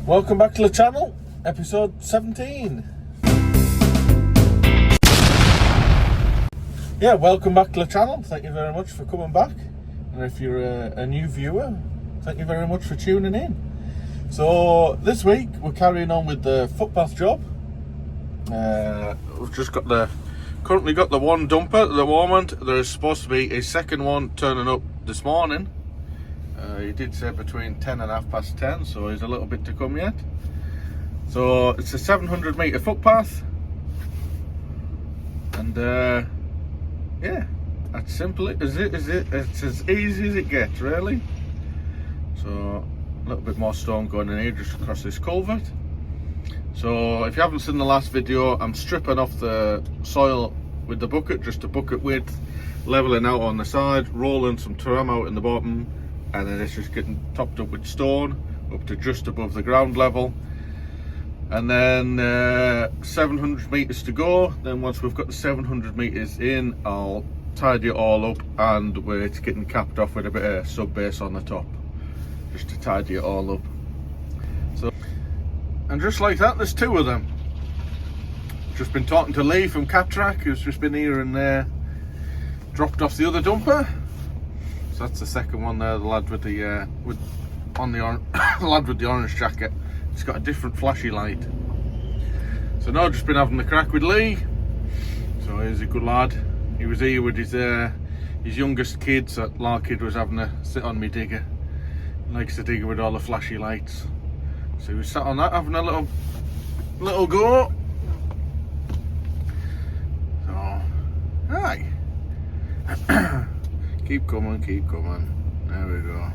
Welcome back to the channel, episode 17. Yeah, welcome back to the channel. Thank you very much for coming back. And if you're a new viewer, thank you very much for tuning in. So this week we're carrying on with the footpath job. We've just currently got the one dumper at the moment. There's supposed to be a second one turning up this morning. He did say between 10 and 10:30, so there's a little bit to come yet. So it's a 700 metre footpath, and yeah, that's simple as it. It's as easy as it gets, really. So a little bit more stone going in here just across this culvert. So if you haven't seen the last video, I'm stripping off the soil with the bucket, just a bucket width, leveling out on the side, rolling some tram out in the bottom, and then it's just getting topped up with stone up to just above the ground level. And then 700 metres to go. Then once we've got the 700 metres in, I'll tidy it all up, and it's getting capped off with a bit of sub base on the top, just to tidy it all up. So, and just like that, there's two of them. Just been talking to Lee from Catrack, who's just been here and dropped off the other dumper. So that's the second one there, the lad with the lad with the orange jacket. It's got a different flashy light. So now I've just been having the crack with Lee. So he's a good lad. He was here with his youngest kid, so that kid was having a sit on me digger. He likes the digger with all the flashy lights. So he was sat on that having a little go. So, aye. Keep coming, keep coming. There we go.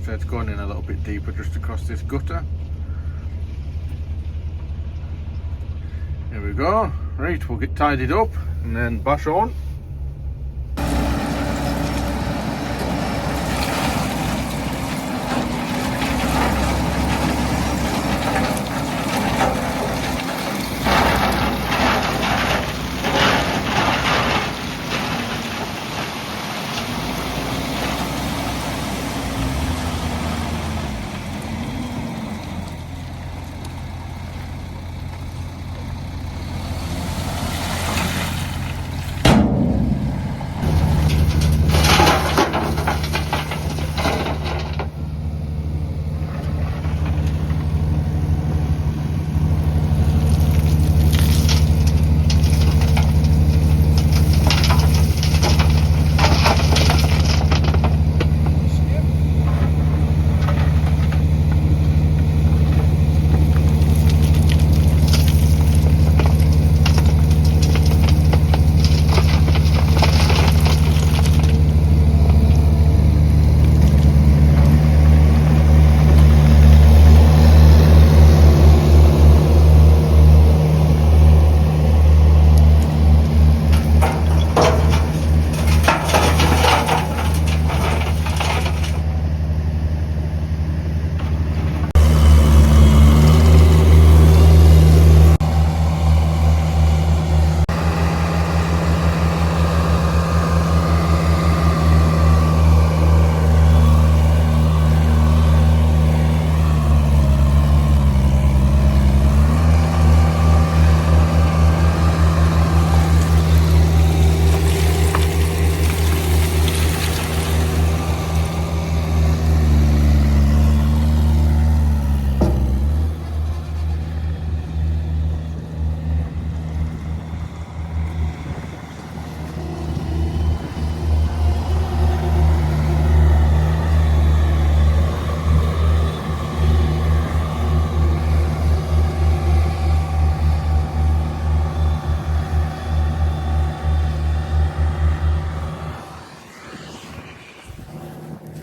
So it's going in a little bit deeper just across this gutter. There we go. Right, we'll get tidied up and then bash on.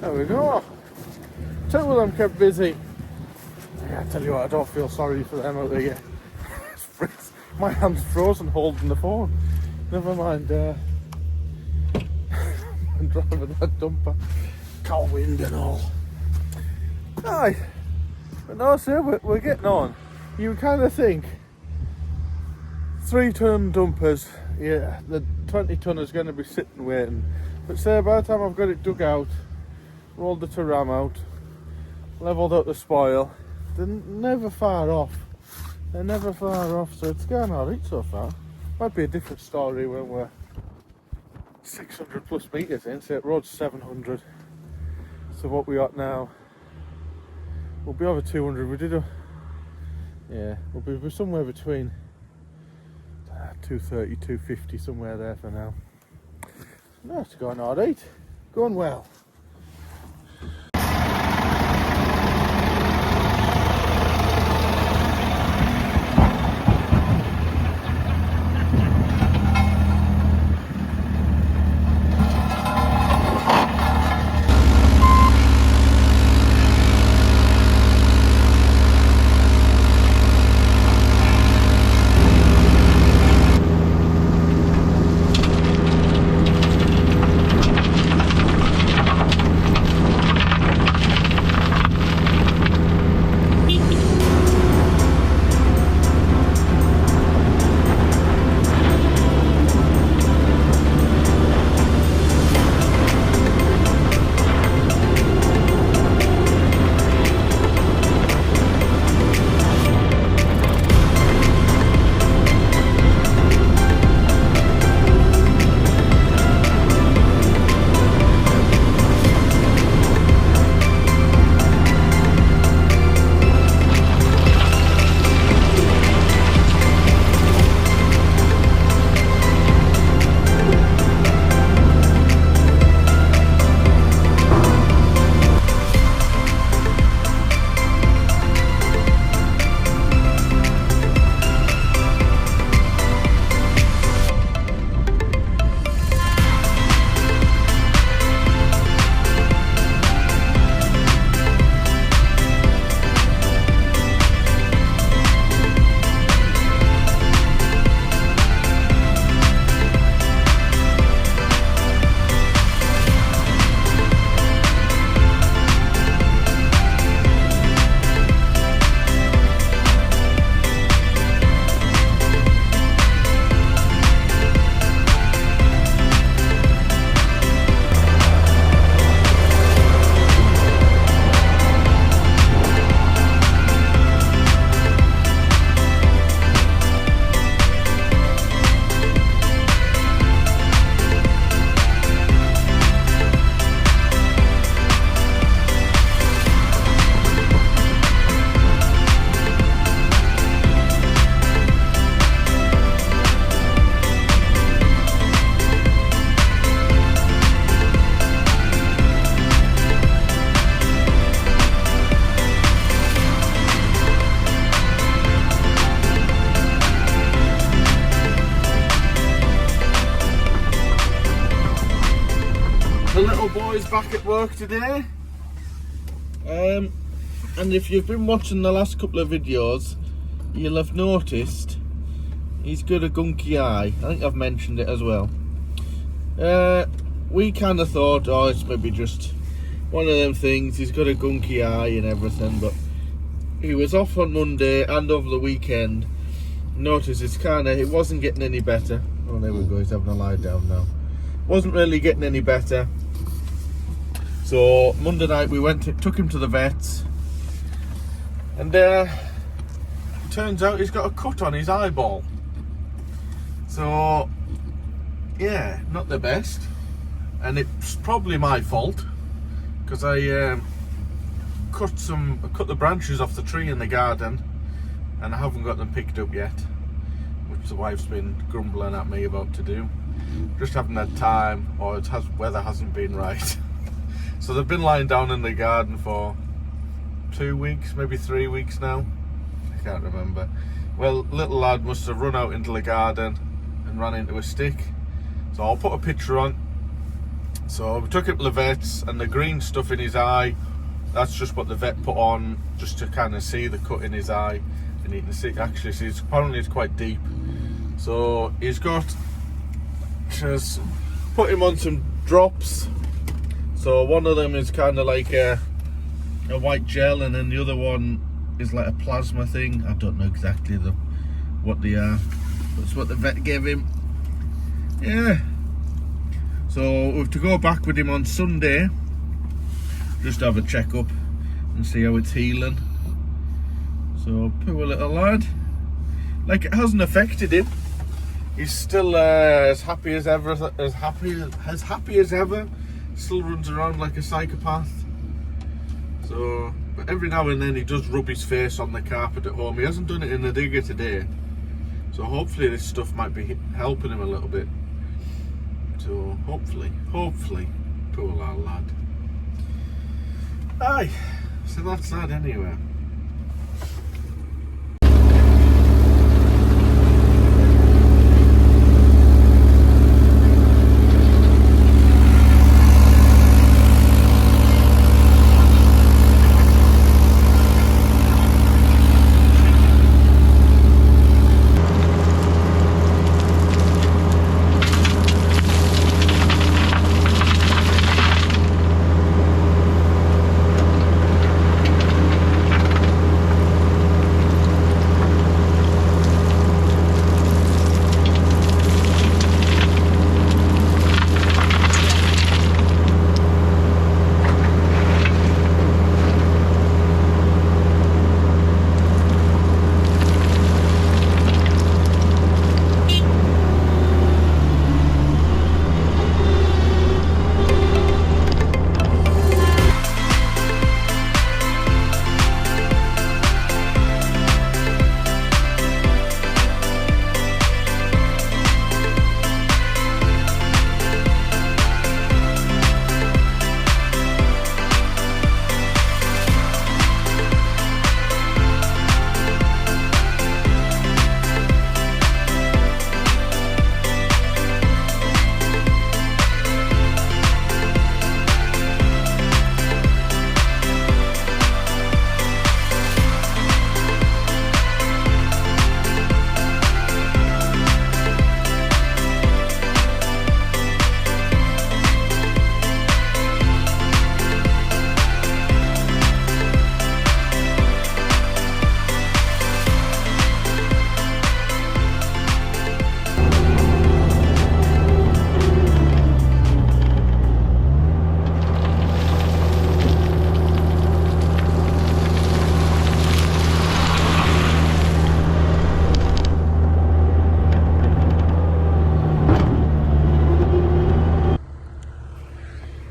There we go. Two of them kept busy. Yeah, I tell you what, I don't feel sorry for them out there. My hand's frozen holding the phone. Never mind driving that dumper. Cold wind and all. Aye. But no, sir, we're getting on. You kind of think 3-ton dumpers, yeah, the 20-ton is going to be sitting waiting. But say by the time I've got it dug out, rolled the ram out, levelled out the spoil. They're never far off. They're never far off, so it's going alright so far. Might be a different story when we're 600 plus metres in, so it road's 700. So what we got now, we'll be over 200. We did we'll be somewhere between 230, 250, somewhere there for now. No, it's going alright, going well. The little boy's back at work today, and if you've been watching the last couple of videos, you'll have noticed he's got a gunky eye. I think I've mentioned it as well. We kind of thought, oh, it's maybe just one of them things, he's got a gunky eye and everything, but he was off on Monday and over the weekend. Noticed it wasn't getting any better. Oh, there we go, he's having a lie down now. Wasn't really getting any better. So Monday night we took him to the vets, and turns out he's got a cut on his eyeball. So yeah, not the best, and it's probably my fault because I cut the branches off the tree in the garden, and I haven't got them picked up yet, which the wife's been grumbling at me about to do. Just haven't had time, or weather hasn't been right. So they've been lying down in the garden for 2 weeks, maybe 3 weeks now. I can't remember. Well, little lad must have run out into the garden and ran into a stick. So I'll put a picture on. So we took him to the vets, and the green stuff in his eye, that's just what the vet put on, just to kind of see the cut in his eye. And you can see, actually, apparently it's quite deep. So he's just put him on some drops. So one of them is kind of like a white gel, and then the other one is like a plasma thing. I don't know exactly what they are. That's what the vet gave him. Yeah. So we have to go back with him on Sunday. just have a check up and see how it's healing. So poor little lad. Like, it hasn't affected him. He's still as happy as ever, as happy as ever. Still runs around like a psychopath. So, but every now and then he does rub his face on the carpet at home. He hasn't done it in the digger today. So hopefully this stuff might be helping him a little bit. So hopefully, poor little lad. Aye, so that's that anyway.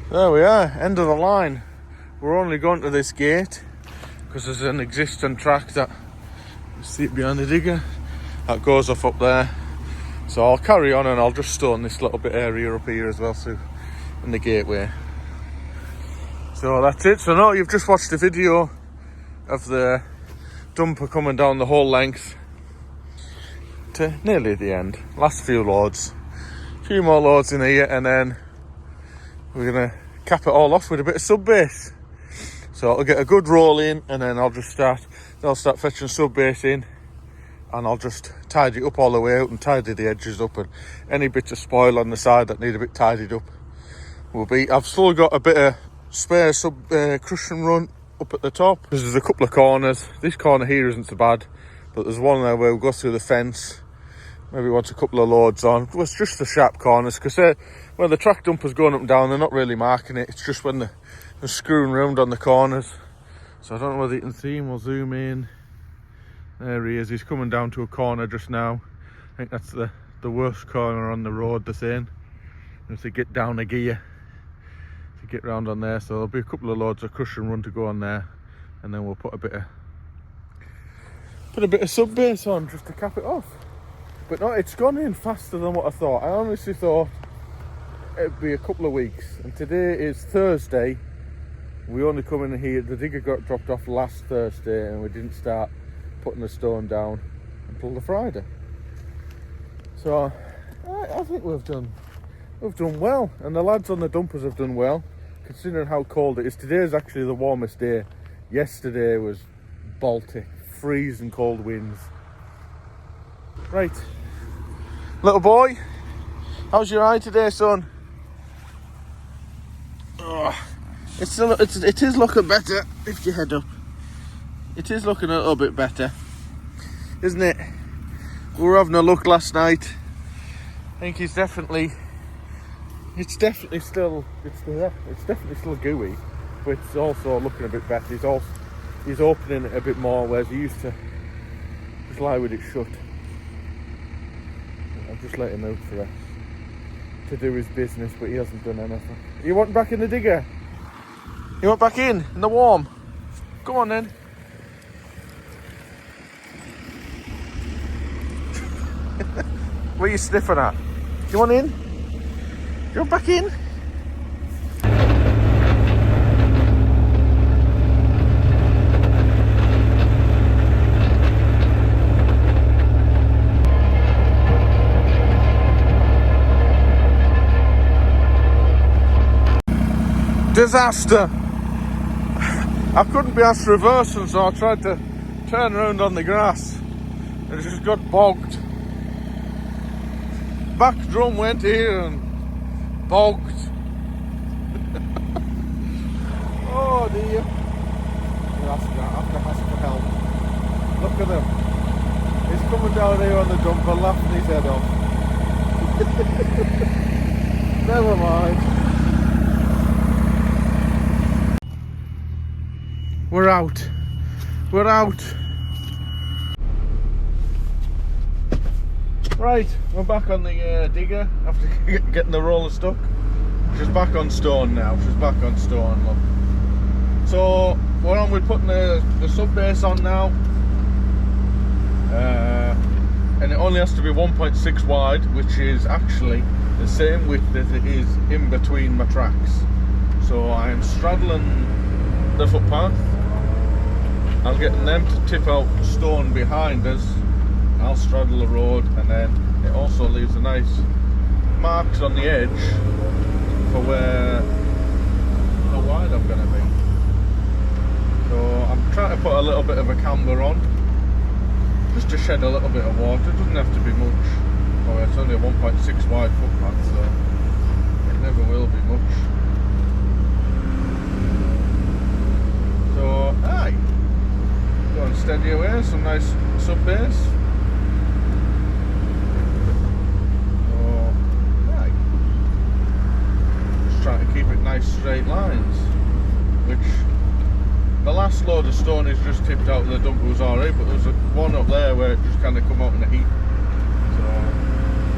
There we are, end of the line. We're only going to this gate because there's an existing track that you see it behind the digger that goes off up there. So I'll carry on and I'll just stone this little bit area up here as well, so in the gateway. So that's it. So now you've just watched the video of the dumper coming down the whole length to nearly the end. Last few loads, a few more loads in here, and then we're gonna cap it all off with a bit of sub base. So I'll get a good roll in, and then I'll start fetching sub base in, and I'll just tidy it up all the way out and tidy the edges up, and any bits of spoil on the side that need a bit tidied up will be. I've still got a bit of spare sub cushion run up at the top because there's a couple of corners. This corner here isn't so bad, but there's one there where we'll go through the fence. Maybe once a couple of loads on. Well, it's just the sharp corners because where the track dumper's going up and down, they're not really marking it. It's just when they're screwing around on the corners. So I don't know whether you can see him. We'll zoom in. There he is. He's coming down to a corner just now. I think that's the worst corner on the road, they're saying. And to get down a gear to get round on there. So there'll be a couple of loads of cushion run to go on there, and then we'll put a bit of sub base on just to cap it off. But no, it's gone in faster than what I thought. I honestly thought it'd be a couple of weeks, and today is Thursday. We only come in here, the digger got dropped off last Thursday, and we didn't start putting the stone down until the Friday. So I think we've done well, and the lads on the dumpers have done well, considering how cold it is. Today is actually the warmest day. Yesterday was Baltic, freezing cold winds. Right, little boy, how's your eye today, son? Oh, it is looking better. Lift your head up. It is looking a little bit better, isn't it? We were having a look last night. I think it's definitely still gooey, but it's also looking a bit better. He's opening it a bit more, whereas he used to just lie with it shut. I've just let him out for us to do his business, but he hasn't done anything. You want back in the digger? You want back in the warm? Go on then. What are you sniffing at? You want in? You want back in? Disaster! I couldn't be asked reversing, so I tried to turn around on the grass and it just got bogged. Back drum went here and bogged. Oh dear. They're asking for help. Look at him. He's coming down here on the dumper, laughing his head off. Never mind. We're out. We're out. Right, we're back on the digger after getting the roller stuck. She's back on stone now. She's back on stone, look. So we're on with putting the sub base on now. And it only has to be 1.6 wide, which is actually the same width as it is in between my tracks. So I am straddling the footpath. I'm getting them to tip out stone behind us. I'll straddle the road, and then it also leaves a nice marks on the edge for how wide I'm going to be. So I'm trying to put a little bit of a camber on, just to shed a little bit of water. It doesn't have to be much. Oh, it's only a 1.6 wide footpath, so it never will be much. So, aye. Go and steady away, some nice sub base. So, aye. Just trying to keep it nice straight lines. Which, the last load of stone is just tipped out of the dump was alright, but there's one up there where it just kind of come out in the heat. So,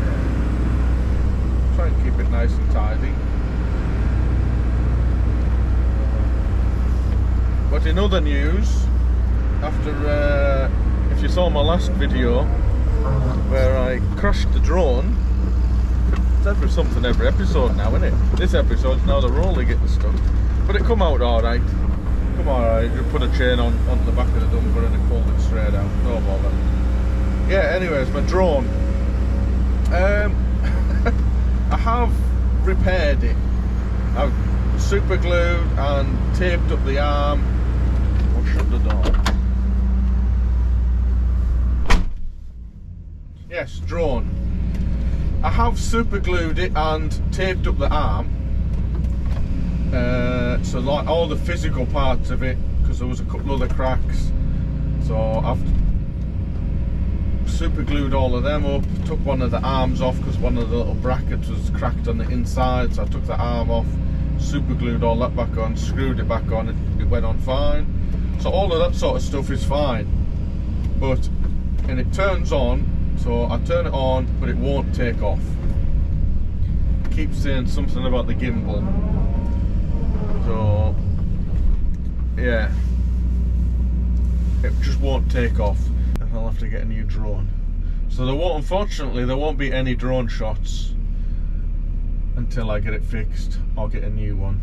yeah. Try and keep it nice and tidy. But in other news, after, if you saw my last video where I crashed the drone, it's something every episode now, isn't it? This episode's now the roller getting stuck, but it come out alright. Come alright, you put a chain on the back of the dumper and it pulled it straight out, no bother. Yeah, anyways, my drone. I have repaired it. I've super glued and taped up the arm. I'll shut the door. Yes, drone. I have super glued it and taped up the arm. So like all the physical parts of it, because there was a couple other cracks. So I've super glued all of them up, took one of the arms off because one of the little brackets was cracked on the inside, so I took the arm off, super glued all that back on, screwed it back on, it went on fine. So all of that sort of stuff is fine. And it turns on, so I turn it on, but it won't take off. It keeps saying something about the gimbal. So, yeah. It just won't take off. And I'll have to get a new drone. So unfortunately, there won't be any drone shots until I get it fixed or get a new one.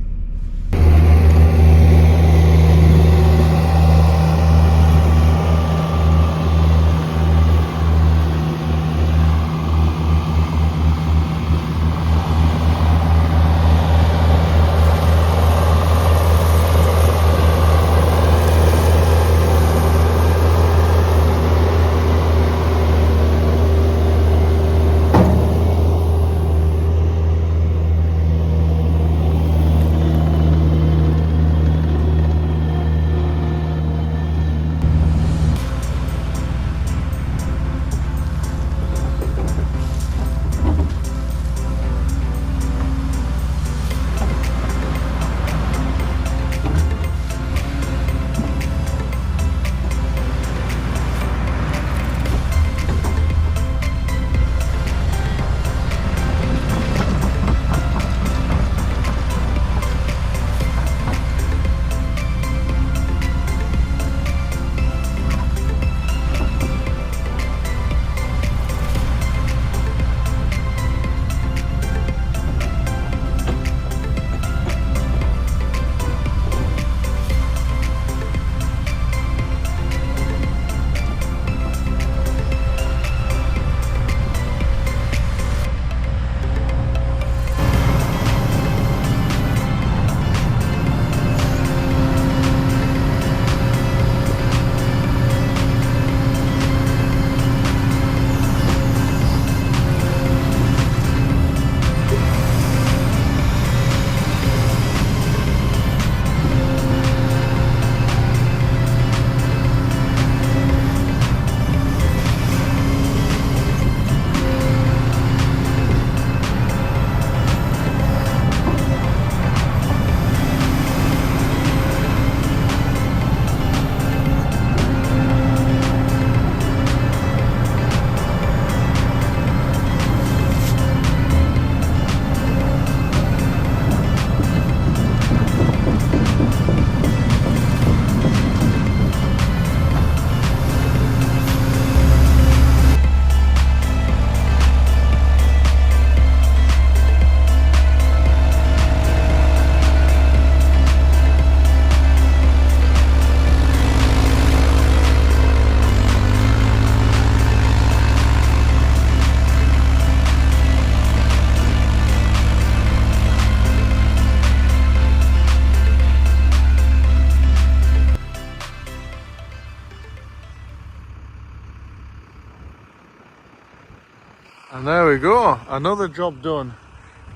And there we go, another job done.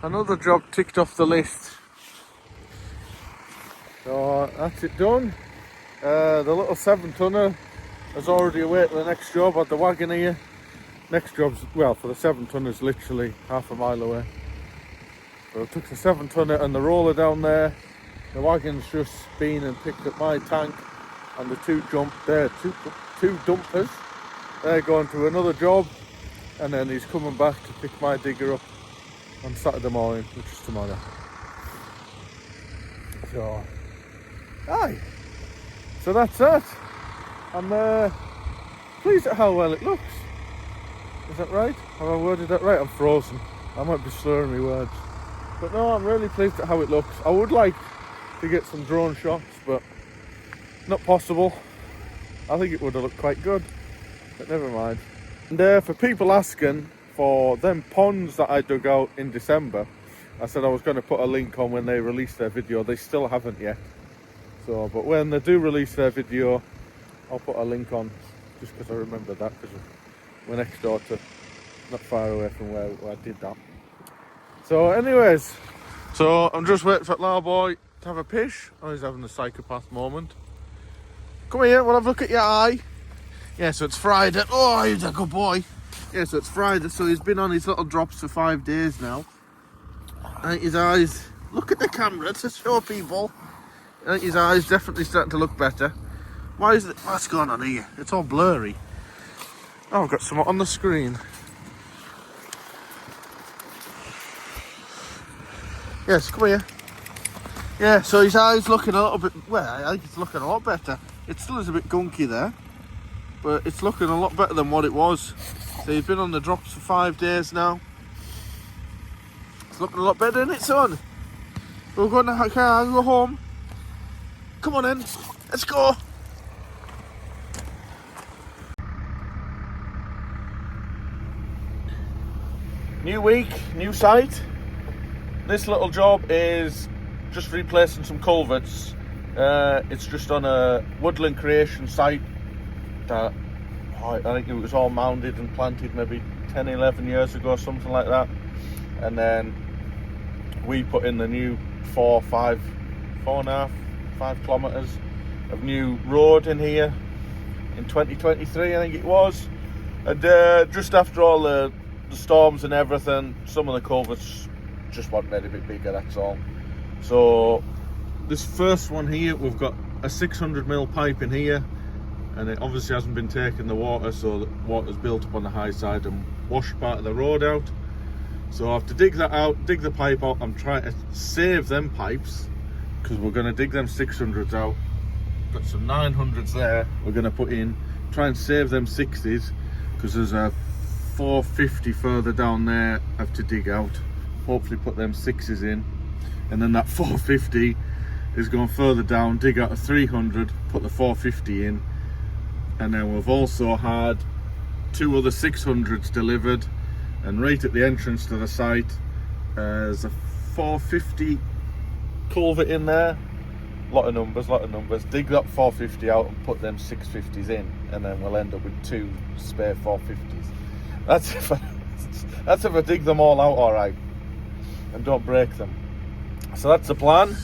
Another job ticked off the list. So that's it done. The little 7-tonner is already awaiting the next job at the wagon here. Next job's, well, for the 7-tonner is literally half a mile away. So I took the 7-tonner and the roller down there. The wagon's just been and picked up my tank and the two dumpers. They're going to another job, and then he's coming back to pick my digger up on Saturday morning, which is tomorrow. So, aye. So that's that. I'm pleased at how well it looks. Is that right? Have I worded that right? I'm frozen. I might be slurring my words. But no, I'm really pleased at how it looks. I would like to get some drone shots, but not possible. I think it would have looked quite good, but never mind. And for people asking for them ponds that I dug out in December, I said I was going to put a link on when they release their video. They still haven't yet. So, but when they do release their video, I'll put a link on, just because I remember that, because we're next door to, not far away from where I did that. So anyways, so I'm just waiting for that boy to have a pish. Oh, he's having a psychopath moment. Come here, we'll have a look at your eye. Yeah, so it's Friday. Oh, he's a good boy. Yeah, so it's Friday, so he's been on his little drops for 5 days now. And his eyes, look at the camera to show people. I think his eyes definitely starting to look better. Why is it, what's going on here? It's all blurry. Oh, I've got something on the screen. Yes, come here. Yeah, so his eyes looking a little bit, well, I think it's looking a lot better. It still is a bit gunky there, but it's looking a lot better than what it was. So he's been on the drops for 5 days now. It's looking a lot better, isn't it, son? We're going to go home. Come on in, let's go. New week, new site. This little job is just replacing some culverts. It's just on a woodland creation site that I think it was all mounded and planted maybe 10, 11 years ago, something like that. And then we put in the new 4.5 kilometres of new road in here in 2023, I think it was. And just after all the storms and everything, some of the culverts just want made a bit bigger, that's all. So this first one here, we've got a 600mm pipe in here, and it obviously hasn't been taking the water, so the water's built up on the high side and washed part of the road out. So I have to dig that out, dig the pipe out. I'm trying to save them pipes because we're going to dig them 600s out. Got some 900s there we're going to put in, try and save them 60s, because there's a 450 further down there I have to dig out. Hopefully put them 6s in, and then that 450 is going further down, dig out a 300, put the 450 in. And then we've also had 2 other 600s delivered, and right at the entrance to the site there's a 450 culvert in there. Lot of numbers. Dig that 450 out and put them 650s in, and then we'll end up with 2 spare 450s. That's if I dig them all out all right and don't break them. So that's the plan.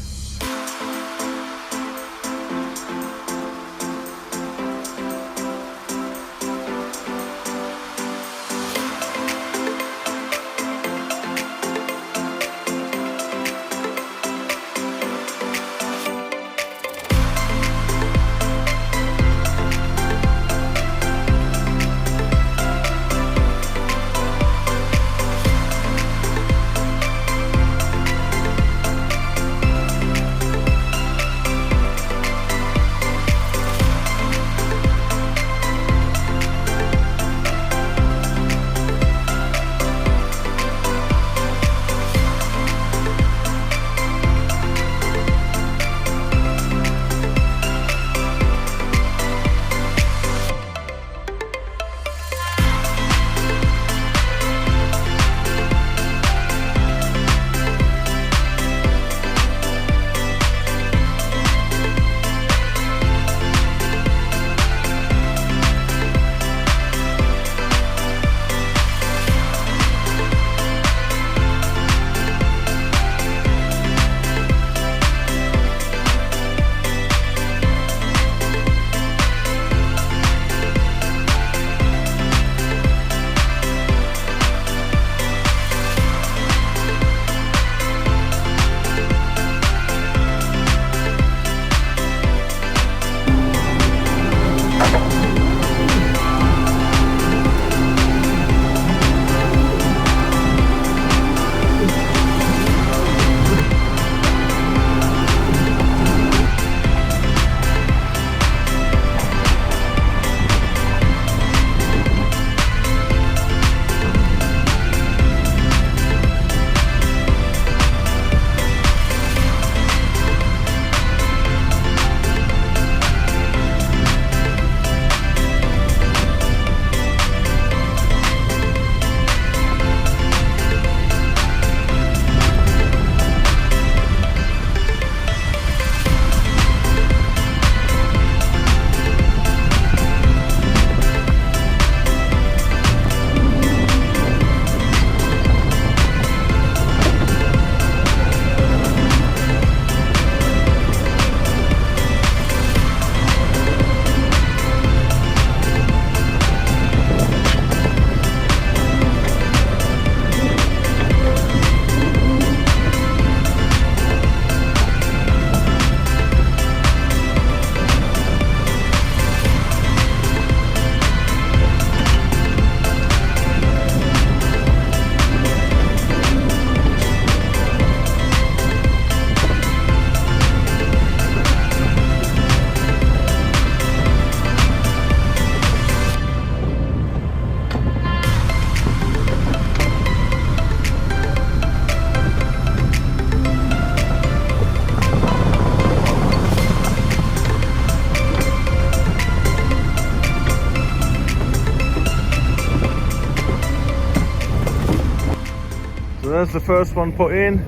there's the first one put in.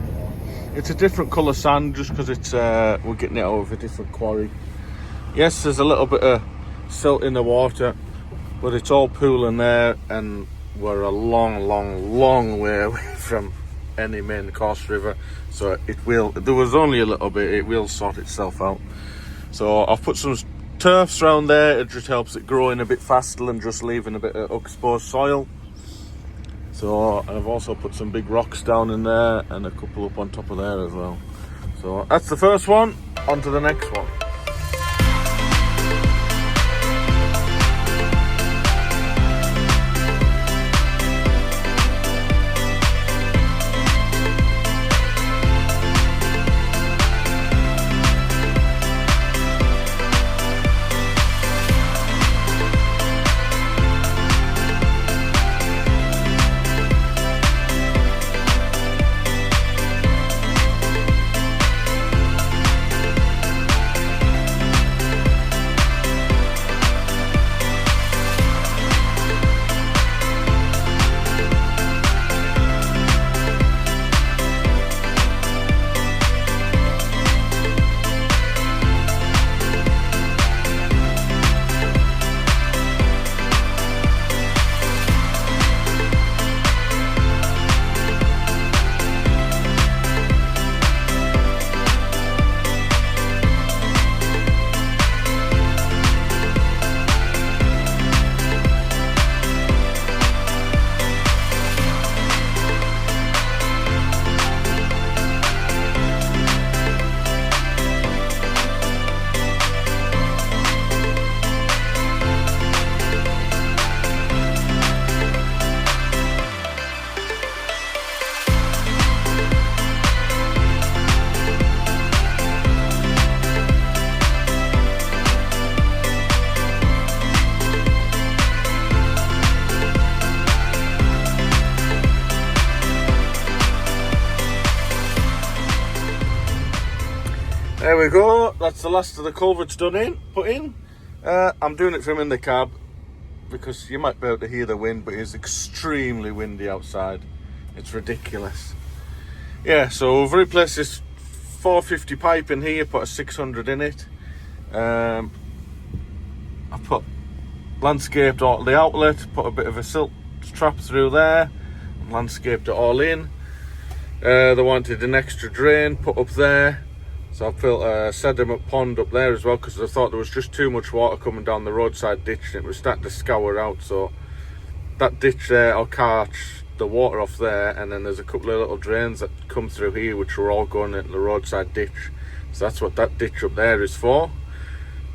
It's a different colour sand just because it's we're getting it out of a different quarry. Yes, there's a little bit of silt in the water, but it's all pooling there, and we're a long way away from any main course river, so it will, there was only a little bit, it will sort itself out. So I've put some turfs around there. It just helps it growing a bit faster than just leaving a bit of exposed soil. So I've also put some big rocks down in there and a couple up on top of there as well. So that's the first one. On to the next one. There we go, that's the last of the culverts put in. I'm doing it from in the cab because you might be able to hear the wind, but it's extremely windy outside. It's ridiculous. Yeah, so we've replaced this 450 pipe in here, put a 600 in it. I put landscaped all the outlet, put a bit of a silt trap through there, and landscaped it all in. They wanted an extra drain put up there. So I built a sediment pond up there as well because I thought there was just too much water coming down the roadside ditch and it was starting to scour out. So that ditch there, I'll catch the water off there, and then there's a couple of little drains that come through here which are all going into the roadside ditch. So that's what that ditch up there is for.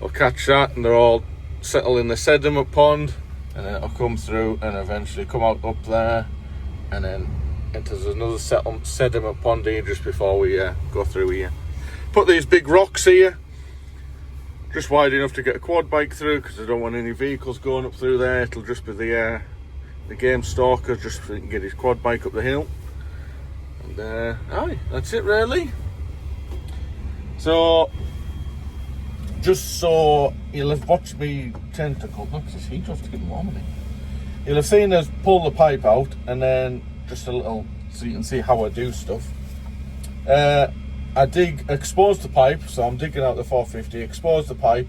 I'll catch that and they're all settle in the sediment pond, and then it'll come through and eventually come out up there, and then enters another sediment pond here just before we go through here. Put these big rocks here, just wide enough to get a quad bike through because I don't want any vehicles going up through there. It'll just be the game stalker, just so he can get his quad bike up the hill. And aye, that's it really. So, just so you'll have watched me tentacle. Look, this heat off to get warm in it. You'll have seen us pull the pipe out, and then just a little, so you can see how I do stuff. I expose the pipe, so I'm digging out the 450, expose the pipe,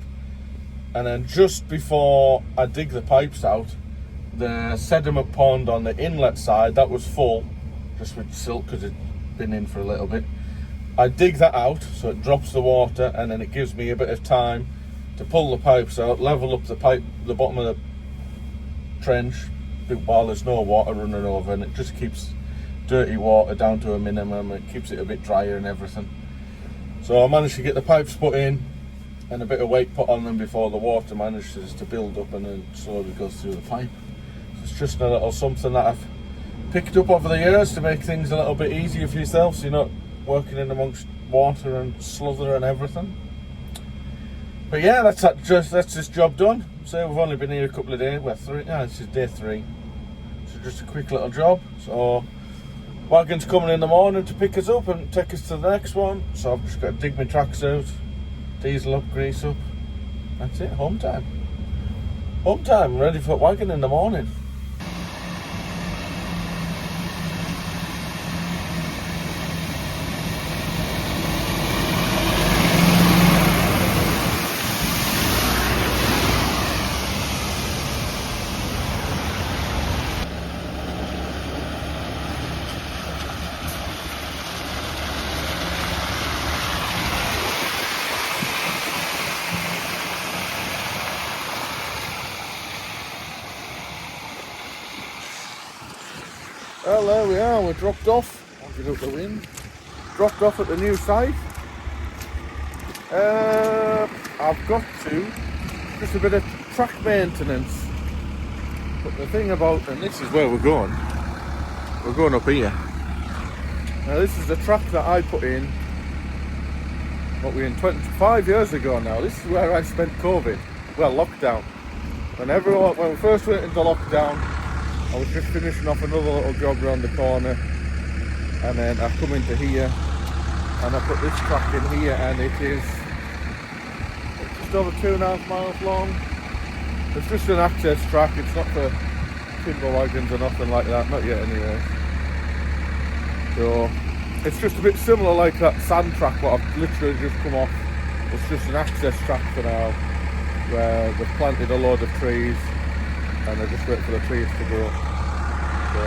and then just before I dig the pipes out, the sediment pond on the inlet side, that was full, just with silt because it'd been in for a little bit. I dig that out, so it drops the water, and then it gives me a bit of time to pull the pipes out, level up the bottom of the trench, while there's no water running over, and it just keeps dirty water down to a minimum. It keeps it a bit drier and everything. So I managed to get the pipes put in and a bit of weight put on them before the water manages to build up and then slowly goes through the pipe. So it's just a little something that I've picked up over the years to make things a little bit easier for yourself, so you're not working in amongst water and slither and everything. But yeah, that's this job done. So we've only been here a couple of days. Well, this is day 3. So just a quick little job. So wagon's coming in the morning to pick us up and take us to the next one. So I've just got to dig my tracks out, diesel up, grease up. That's it, home time. Home time, ready for wagon in the morning. Well, there we are, we're dropped off. I'll get up the wind. Dropped off at the new site. I've got to just a bit of track maintenance. But the thing about, and this is where we're going up here. Now this is the track that I put in, what we in 25 years ago now. This is where I spent COVID, well, lockdown. When we first went into lockdown, I was just finishing off another little job around the corner, and then I come into here and I put this track in here, and it's just over 2.5 miles long. It's just an access track, it's not for timber wagons or nothing like that, not yet anyway. So it's just a bit similar like that sand track what I've literally just come off. It's just an access track for now, where they've planted a load of trees and I just wait for the trees to grow. So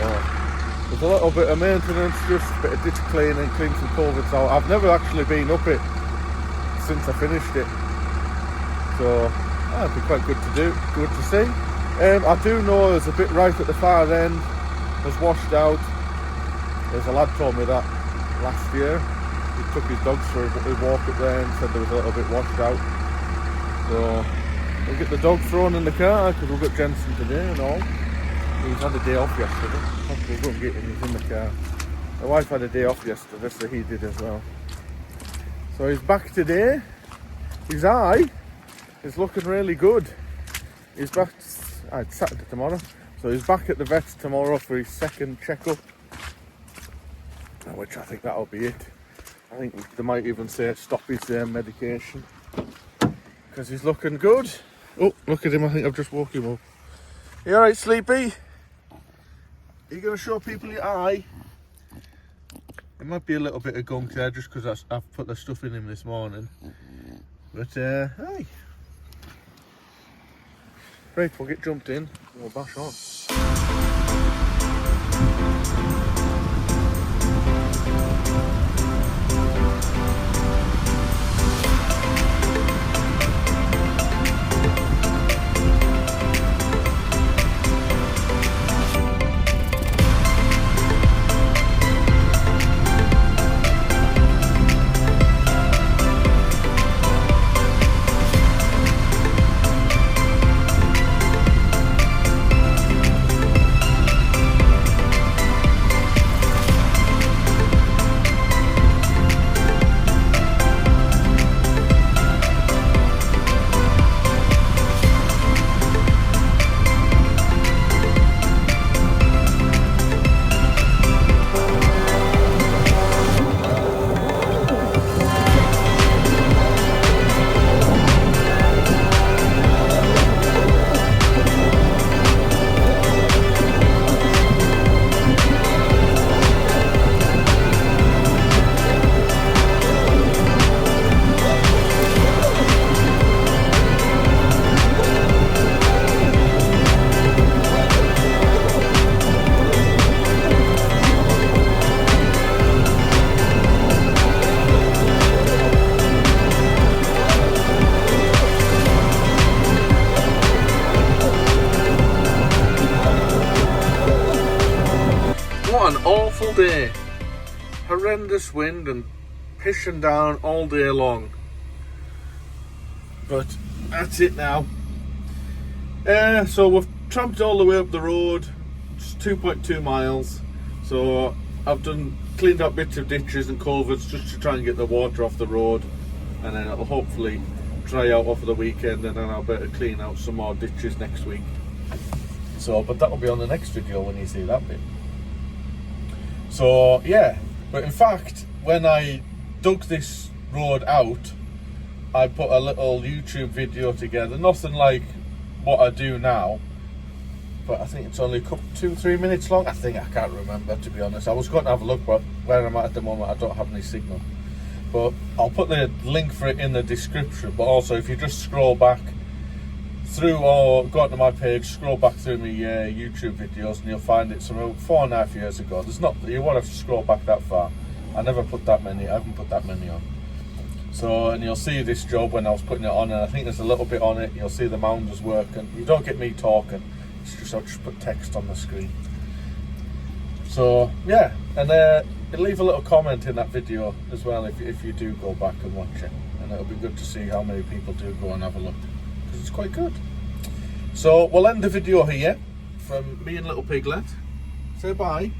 there's a little bit of maintenance, just a bit of ditch cleaning, clean some culverts out. I've never actually been up it since I finished it, so that'd be quite good to do, good to see. I do know there's a bit right at the far end was washed out. There's a lad told me that last year. He took his dogs for a walk up there and said there was a little bit washed out. So we'll get the dog thrown in the car because we've got Jensen today and all. He's had a day off yesterday. We'll go and get him, he's in the car. My wife had a day off yesterday, so he did as well. So he's back today. His eye is looking really good. He's back, it's Saturday tomorrow. So he's back at the vet's tomorrow for his second checkup. Which I think that'll be it. I think they might even say stop his medication. Because he's looking good. Oh, look at him, I think I've just woke him up. You alright, Sleepy? Are you going to show people your eye? It might be a little bit of gunk there just because I've put the stuff in him this morning. But, hey. Right, we'll get jumped in and we'll bash on. What an awful day. Horrendous wind and pissing down all day long. But that's it now. So we've tramped all the way up the road. It's 2.2 miles. So I've cleaned up bits of ditches and culverts just to try and get the water off the road. And then it'll hopefully dry out over the weekend, and then I'll better clean out some more ditches next week. So, but that'll be on the next video when you see that bit. So yeah, but in fact, when I dug this road out, I put a little YouTube video together, nothing like what I do now, but I think it's only 2-3 minutes long. I can't remember, to be honest. I was going to have a look, but where I'm at the moment I don't have any signal. But I'll put the link for it in the description. But also, if you just scroll back through, or go onto my page, scroll back through my YouTube videos, and you'll find it's about 4.5 years ago. You won't have to scroll back that far. I haven't put that many on. So, and you'll see this job when I was putting it on, and I think there's a little bit on it. You'll see the mounders working. You don't get me talking. It's just I'll just put text on the screen. So yeah, and leave a little comment in that video as well if you do go back and watch it, and it'll be good to see how many people do go and have a look, because it's quite good. So we'll end the video here from me and Little Piglet. Say bye.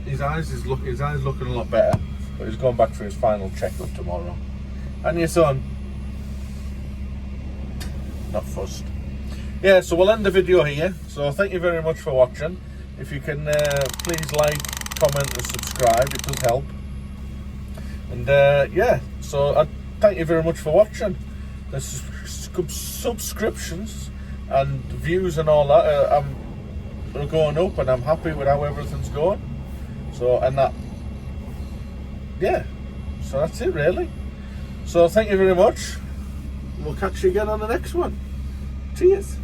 His eyes looking a lot better, but he's going back for his final checkup tomorrow. And your son, not fussed. Yeah, so we'll end the video here. So thank you very much for watching. If you can please like, comment and subscribe, it does help. And yeah, so I thank you very much for watching. The subscriptions and views and all that are going up, and I'm happy with how everything's going. So, and that, yeah, so that's it really. So thank you very much. We'll catch you again on the next one. Cheers.